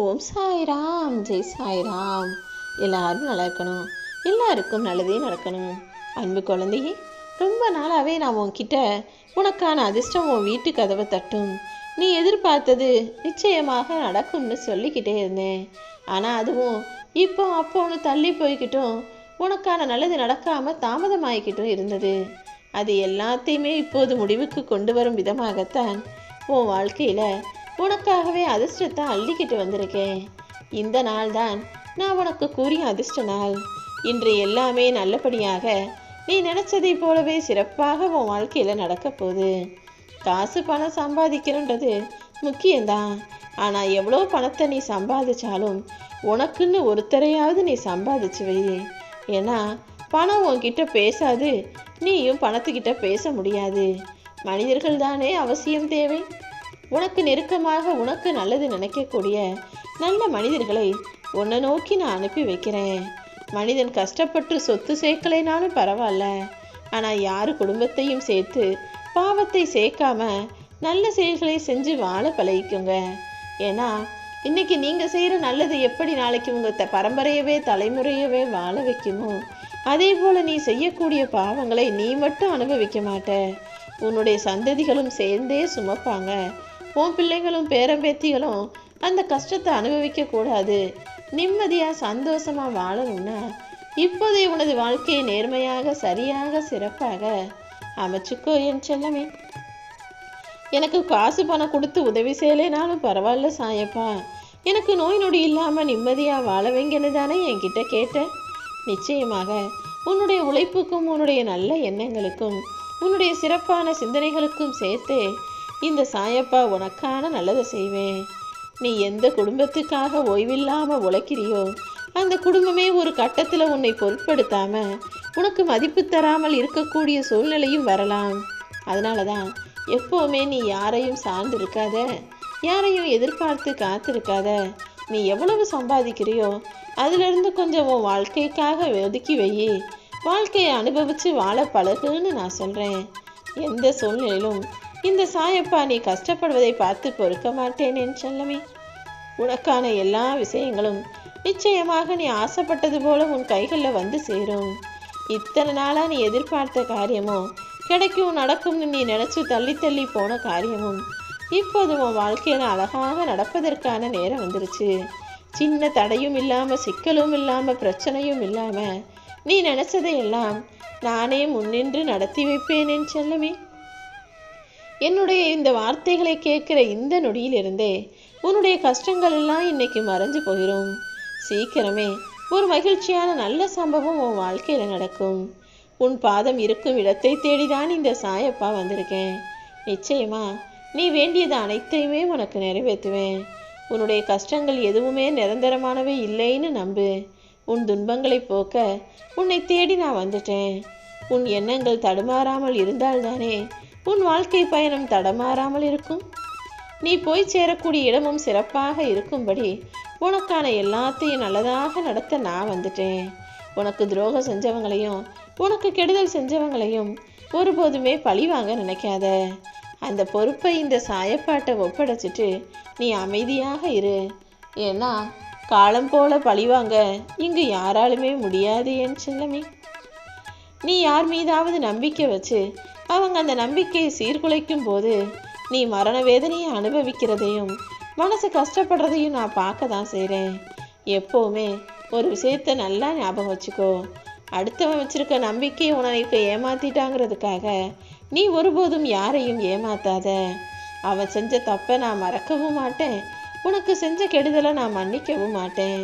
ஓம் சாய்ராம், ஜெய் சாய்ராம். எல்லாரும் நல்லா இருக்கணும், எல்லாருக்கும் நல்லதே நடக்கணும். அன்பு குழந்தையே, ரொம்ப நாளாகவே நான் உன்கிட்ட உனக்கான அதிர்ஷ்டம் உன் வீட்டு கதவை தட்டும், நீ எதிர்பார்த்தது நிச்சயமாக நடக்கும்னு சொல்லிக்கிட்டே இருந்தேன். ஆனால் அதுவும் இப்போ அப்போன்னு தள்ளி போய்கிட்டும் உனக்கான நல்லது நடக்காமல் தாமதமாகிக்கிட்டும் இருந்தது. அது எல்லாத்தையுமே இப்போது முடிவுக்கு கொண்டு வரும் விதமாகத்தான் உன் வாழ்க்கையில் உனக்காகவே அதிர்ஷ்டத்தை அள்ளிக்கிட்டு வந்திருக்கேன். இந்த நாள் தான் நான் உனக்கு கூறிய அதிர்ஷ்ட நாள். இன்று எல்லாமே நல்லபடியாக நீ நினைச்சதை போலவே சிறப்பாக உன் வாழ்க்கையில் நடக்க போகுது. காசு பணம் சம்பாதிக்கிறன்றது முக்கியம்தான். ஆனால் எவ்வளோ பணத்தை நீ சம்பாதிச்சாலும் உனக்குன்னு ஒருத்தரையாவது நீ சம்பாதிச்சு வை. ஏன்னா பணம் உன்கிட்ட பேசாது, நீயும் பணத்துக்கிட்ட பேச முடியாது. மனிதர்கள் தானே அவசியம் தேவை. உனக்கு நெருக்கமாக உனக்கு நல்லது நினைக்கக்கூடிய நல்ல மனிதர்களை உன்னை நோக்கி நான் அனுப்பி வைக்கிறேன். மனிதன் கஷ்டப்பட்டு சொத்து சேர்க்கலைனாலும் பரவாயில்ல, ஆனால் யார் குடும்பத்தையும் சேர்த்து பாவத்தை சேர்க்காம நல்ல செயல்களை செஞ்சு வாழ பழகிக்குங்க. ஏன்னா இன்னைக்கு நீங்கள் செய்கிற நல்லது எப்படி நாளைக்கு உங்கள் பரம்பரையவே தலைமுறையவே வாழ வைக்குமோ, அதே போல் நீ செய்யக்கூடிய பாவங்களை நீ மட்டும் அனுபவிக்க மாட்ட, உன்னுடைய சந்ததிகளும் சேர்ந்தே சுமப்பாங்க. உன் பிள்ளைங்களும் பேரம்பேத்திகளும் அந்த கஷ்டத்தை அனுபவிக்க கூடாது. நிம்மதியாக சந்தோஷமாக வாழணும்னா இப்போதைய உனது வாழ்க்கையை நேர்மையாக சரியாக சிறப்பாக அமைச்சுக்கோ என் செல்லமே. எனக்கு காசு பணம் கொடுத்து உதவி செய்யலைனாலும் பரவாயில்ல சாயப்பா, எனக்கு நோய் நொடி இல்லாமல் நிம்மதியாக வாழ வைங்கன்னு தானே என்கிட்ட கேட்டேன். நிச்சயமாக உன்னுடைய உழைப்புக்கும் உன்னுடைய நல்ல எண்ணங்களுக்கும் உன்னுடைய சிறப்பான சிந்தனைகளுக்கும் சேர்த்தே இந்த சாயப்பா உனக்கான நல்லதை செய்வேன். நீ எந்த குடும்பத்துக்காக ஓய்வில்லாமல் உழைக்கிறியோ அந்த குடும்பமே ஒரு கட்டத்தில் உன்னை பொருட்படுத்தாம உனக்கு மதிப்பு தராமல் இருக்கக்கூடிய சூழ்நிலையும் வரலாம். அதனால தான் எப்போவுமே நீ யாரையும் சார்ந்து இருக்காத, யாரையும் எதிர்பார்த்து காத்திருக்காத. நீ எவ்வளவு சம்பாதிக்கிறியோ அதிலிருந்து கொஞ்சம் உன் வாழ்க்கைக்காக ஒதுக்கி வை. வாழ்க்கையை அனுபவித்து வாழ பழகுன்னு நான் சொல்கிறேன். எந்த சூழ்நிலையிலும் இந்த சாயப்பா நீ கஷ்டப்படுவதை பார்த்து பொறுக்க மாட்டேன் என் செல்லமே. உனக்கான எல்லா விஷயங்களும் நிச்சயமாக நீ ஆசைப்பட்டது போல உன் கைகளில் வந்து சேரும். இத்தனை நாளாக நீ எதிர்பார்த்த காரியமும் கிடைக்கும் நடக்கும்னு நீ நினச்சி தள்ளி தள்ளி போன காரியமும் இப்போது உன் வாழ்க்கையில் அழகாக நடப்பதற்கான நேரம் வந்துருச்சு. சின்ன தடையும் இல்லாமல் சிக்கலும் இல்லாமல் பிரச்சனையும் இல்லாமல் நீ நினச்சதையெல்லாம் நானே முன்னின்று நடத்தி வைப்பேன் என் செல்லமே. என்னுடைய இந்த வார்த்தைகளை கேட்குற இந்த நொடியிலிருந்தே உன்னுடைய கஷ்டங்கள் எல்லாம் இன்னைக்கு மறைஞ்சு போயிடும். சீக்கிரமே ஒரு மகிழ்ச்சியான நல்ல சம்பவம் உன் வாழ்க்கையில் நடக்கும். உன் பாதம் இருக்கும் இடத்தை தேடிதான் இந்த சாயப்பா வந்திருக்கேன். நிச்சயமா நீ வேண்டியது அனைத்தையுமே உனக்கு நிறைவேற்றுவேன். உன்னுடைய கஷ்டங்கள் எதுவுமே நிரந்தரமானவே இல்லைன்னு நம்பு. உன் துன்பங்களை போக்க உன்னை தேடி நான் வந்துட்டேன். உன் எண்ணங்கள் தடுமாறாமல் இருந்தால்தானே உன் வாழ்க்கை பயணம் தடமாறாமல் இருக்கும். நீ போய் சேரக்கூடிய இடமும் சிறப்பாக இருக்கும்படி உனக்கான எல்லாத்தையும் நல்லதாக நடத்த நான் வந்துட்டேன். உனக்கு துரோகம் செஞ்சவங்களையும் உனக்கு கெடுதல் செஞ்சவங்களையும் ஒருபோதுமே பழி வாங்க நினைக்காத. அந்த பொறுப்பை இந்த சாயப்பாட்டை ஒப்படைச்சிட்டு நீ அமைதியாக இரு. ஏன்னா காலம் போல பழிவாங்க இங்கு யாராலுமே முடியாது என் செல்லமே. நீ யார் மீதாவது நம்பிக்கை வச்சு அவங்க அந்த நம்பிக்கையை சீர்குலைக்கும் போது நீ மரண வேதனையை அனுபவிக்கிறதையும் மனசு கஷ்டப்படுறதையும் நான் பார்க்க தான் செய்கிறேன். எப்போவுமே ஒரு விஷயத்த நல்லா ஞாபகம் வச்சுக்கோ. அடுத்தவன் வச்சிருக்க நம்பிக்கையை உனக்கு ஏமாத்திட்டாங்கிறதுக்காக நீ ஒருபோதும் யாரையும் ஏமாத்தாத. அவன் செஞ்ச தப்பை நான் மறக்கவும் மாட்டேன், உனக்கு செஞ்ச கெடுதலை நான் மன்னிக்கவும் மாட்டேன்.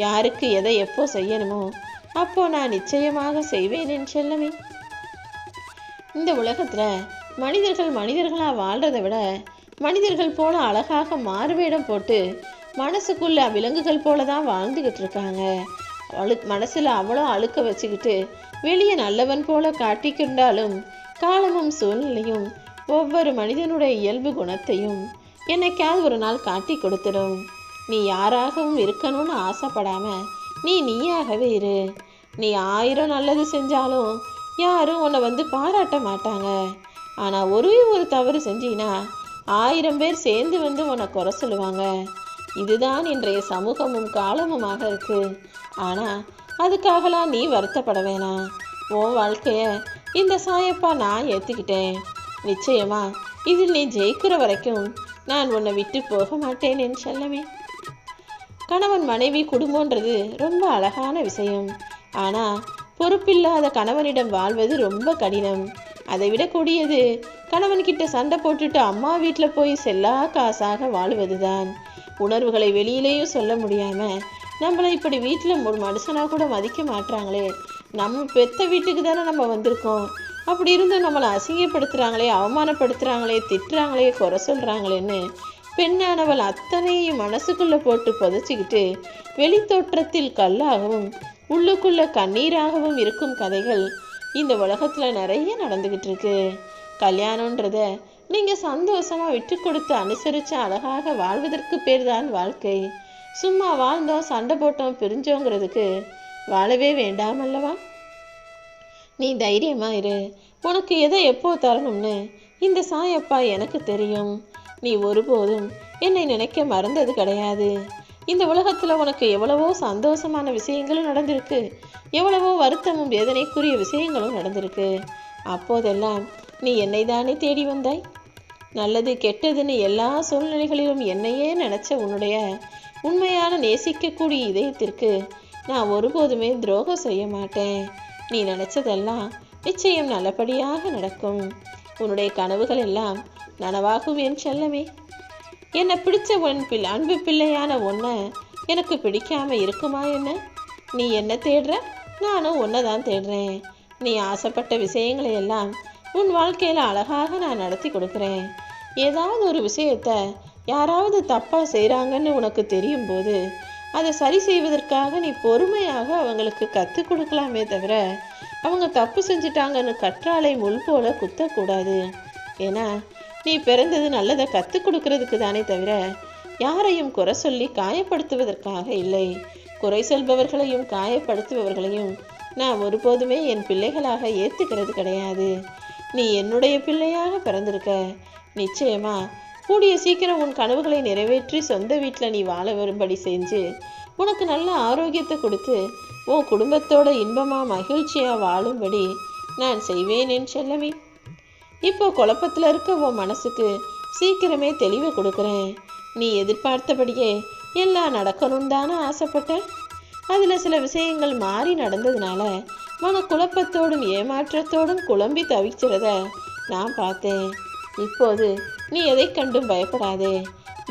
யாருக்கு எதை எப்போ செய்யணுமோ அப்போ நான் நிச்சயமாக செய்வேன் என் செல்லமே. இந்த உலகத்தில் மனிதர்களாக வாழ்கிறத விட மனிதர்கள் போல அழகாக மாறுவேடம் போட்டு மனசுக்குள்ள விலங்குகள் போல தான் வாழ்ந்துக்கிட்டு இருக்காங்க. மனசில் அவ்வளோ அழுக்க வச்சுக்கிட்டு வெளியே நல்லவன் போல காட்டிக்கொண்டாலும் காலமும் சூழ்நிலையும் ஒவ்வொரு மனிதனுடைய இயல்பு குணத்தையும் என்னைக்காவது ஒரு நாள் காட்டி கொடுத்துடும். நீ யாராகவும் இருக்கணும்னு ஆசைப்படாம நீ நீயாகவே இரு. நீ 1000 நல்லது செஞ்சாலும் யாரும் உன்னை வந்து பாராட்ட மாட்டாங்க. ஆனால் ஒரு தவறு செஞ்சீன்னா 1000 பேர் சேர்ந்து வந்து உன்னை குறை சொல்லுவாங்க. இதுதான் இன்றைய சமூகமும் காலமுமாக இருக்கு. ஆனா அதுக்காகலாம் நீ வருத்தப்பட வேணாம். உன் வாழ்க்கைய இந்த சாயப்பா நான் ஏத்துக்கிட்டேன். நிச்சயமா இதில் நீ ஜெயிக்கிற வரைக்கும் நான் உன்னை விட்டு போக மாட்டேன் என் செல்லமே. கணவன் மனைவி குடும்பம்ன்றது ரொம்ப அழகான விஷயம். ஆனா பொறுப்பில்லாத கணவனிடம் வாழ்வது ரொம்ப கடினம். அதை விட கூடியது கணவன்கிட்ட சண்டை போட்டுட்டு அம்மா வீட்டில் போய் செல்லா காசாக வாழுவதுதான். உணர்வுகளை வெளியிலேயும் சொல்ல முடியாம நம்மளை இப்படி வீட்டில் ஒரு மனுஷனாக கூட மதிக்க மாட்டாங்களே, நம்ம பெத்த வீட்டுக்கு தானே நம்ம வந்திருக்கோம், அப்படி இருந்தும் நம்மளை அசிங்கப்படுத்துகிறாங்களே, அவமானப்படுத்துகிறாங்களே, திட்டுறாங்களே, குறை சொல்கிறாங்களேன்னு பெண்ணானவள் அத்தனையும் மனசுக்குள்ளே போட்டு புதைச்சிக்கிட்டு வெளித்தோற்றத்தில் கல்லாகவும் உள்ளுக்குள்ள கண்ணீராகவும் இருக்கும் கதைகள் இந்த உலகத்தில் நிறைய நடந்துக்கிட்டு இருக்கு. கல்யாணன்றத நீங்கள் சந்தோஷமாக விட்டு கொடுத்து அனுசரித்து அழகாக வாழ்வதற்கு பேர் தான் வாழ்க்கை. சும்மா வாழ்ந்தோம், சண்டை போட்டோம், பிரிஞ்சோங்கிறதுக்கு வாழவே வேண்டாம் அல்லவா? நீ தைரியமா இரு. உனக்கு எதை எப்போ தரணும்னு இந்த சாயப்பா எனக்கு தெரியும். நீ ஒருபோதும் என்னை நினைக்க மறந்தது கிடையாது. இந்த உலகத்தில் உனக்கு எவ்வளவோ சந்தோஷமான விஷயங்களும் நடந்திருக்கு, எவ்வளவோ வருத்தமும் வேதனைக்குரிய விஷயங்களும் நடந்திருக்கு. அப்போதெல்லாம் நீ என்னை தானே தேடி வந்தாய். நல்லது கெட்டதுன்னு எல்லா சூழ்நிலைகளிலும் என்னையே நினச்ச உன்னுடைய உண்மையான நேசிக்கக்கூடிய இதயத்திற்கு நான் ஒருபோதுமே துரோகம் செய்ய மாட்டேன். நீ நினச்சதெல்லாம் நிச்சயம் நல்லபடியாக நடக்கும். உன்னுடைய கனவுகள் எல்லாம் நனவாகும் என் செல்லமே. என்னை பிடிச்ச உன் அன்பு பிள்ளையான உன்னை எனக்கு பிடிக்காம இருக்குமா என்ன? நீ என்ன தேடுற, நானும் உன்னை தான் தேடுறேன். நீ ஆசைப்பட்ட விஷயங்களை எல்லாம் உன் வாழ்க்கையில் அழகாக நான் நடத்தி கொடுக்குறேன். ஏதாவது ஒரு விஷயத்த யாராவது தப்பாக செய்கிறாங்கன்னு உனக்கு தெரியும் போது அதை சரி செய்வதற்காக நீ பொறுமையாக அவங்களுக்கு கற்றுக் கொடுக்கலாமே தவிர அவங்க தப்பு செஞ்சிட்டாங்கன்னு கற்றாழை முள் போல குத்தக்கூடாது. ஏன்னா நீ பிறந்தது நல்லதை கற்றுக் கொடுக்கறதுக்கு தானே தவிர யாரையும் குறை சொல்லி காயப்படுத்துவதற்காக இல்லை. குறை சொல்பவர்களையும் காயப்படுத்துபவர்களையும் நான் ஒருபோதுமே என் பிள்ளைகளாக ஏற்றுக்கிறது கிடையாது. நீ என்னுடைய பிள்ளையாக பிறந்திருக்க. நிச்சயமா கூடிய சீக்கிரம் உன் கனவுகளை நிறைவேற்றி சொந்த வீட்டில் நீ வாழ வரும்படி செஞ்சு உனக்கு நல்ல ஆரோக்கியத்தை கொடுத்து உன் குடும்பத்தோட இன்பமா மகிழ்ச்சியா வாழும்படி நான் செய்வேன் என் செல்லமே. இப்போ குழப்பத்தில் இருக்க உன் மனசுக்கு சீக்கிரமே தெளிவை கொடுக்குறேன். நீ எதிர்பார்த்தபடியே எல்லாம் நடக்கணும் தானே ஆசைப்பட்ட. அதில் சில விஷயங்கள் மாறி நடந்ததுனால மன குழப்பத்தோடும் ஏமாற்றத்தோடும் குழம்பி தவிக்கிறத நான் பார்த்தேன். இப்போது நீ எதை கண்டும் பயப்படாதே.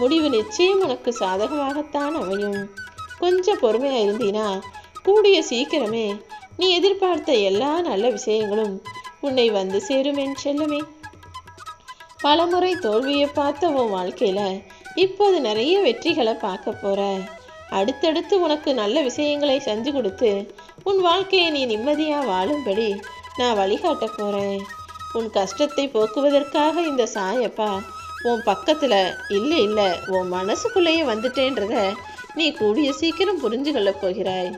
முடிவு நிச்சயம் உனக்கு சாதகமாகத்தான் அமையும். கொஞ்சம் பொறுமையாக இருந்தீனா கூடிய சீக்கிரமே நீ எதிர்பார்த்த எல்லா நல்ல விஷயங்களும் உன்னை வந்து சேரும் என் செல்லமே. பலமுறை தோல்வியை பார்த்த உன் வாழ்க்கையில இப்போது நிறைய வெற்றிகளை பார்க்க போற. அடுத்தடுத்து உனக்கு நல்ல விஷயங்களை செஞ்சு கொடுத்து உன் வாழ்க்கையை நீ நிம்மதியா வாழும்படி நான் வழிகாட்ட போறேன். உன் கஷ்டத்தை போக்குவதற்காக இந்த சாயப்பா உன் பக்கத்துல இல்லை உன் மனசுக்குள்ளேயே வந்துட்டேன்றத நீ கூடிய சீக்கிரம் புரிஞ்சு கொள்ள போகிறாய்.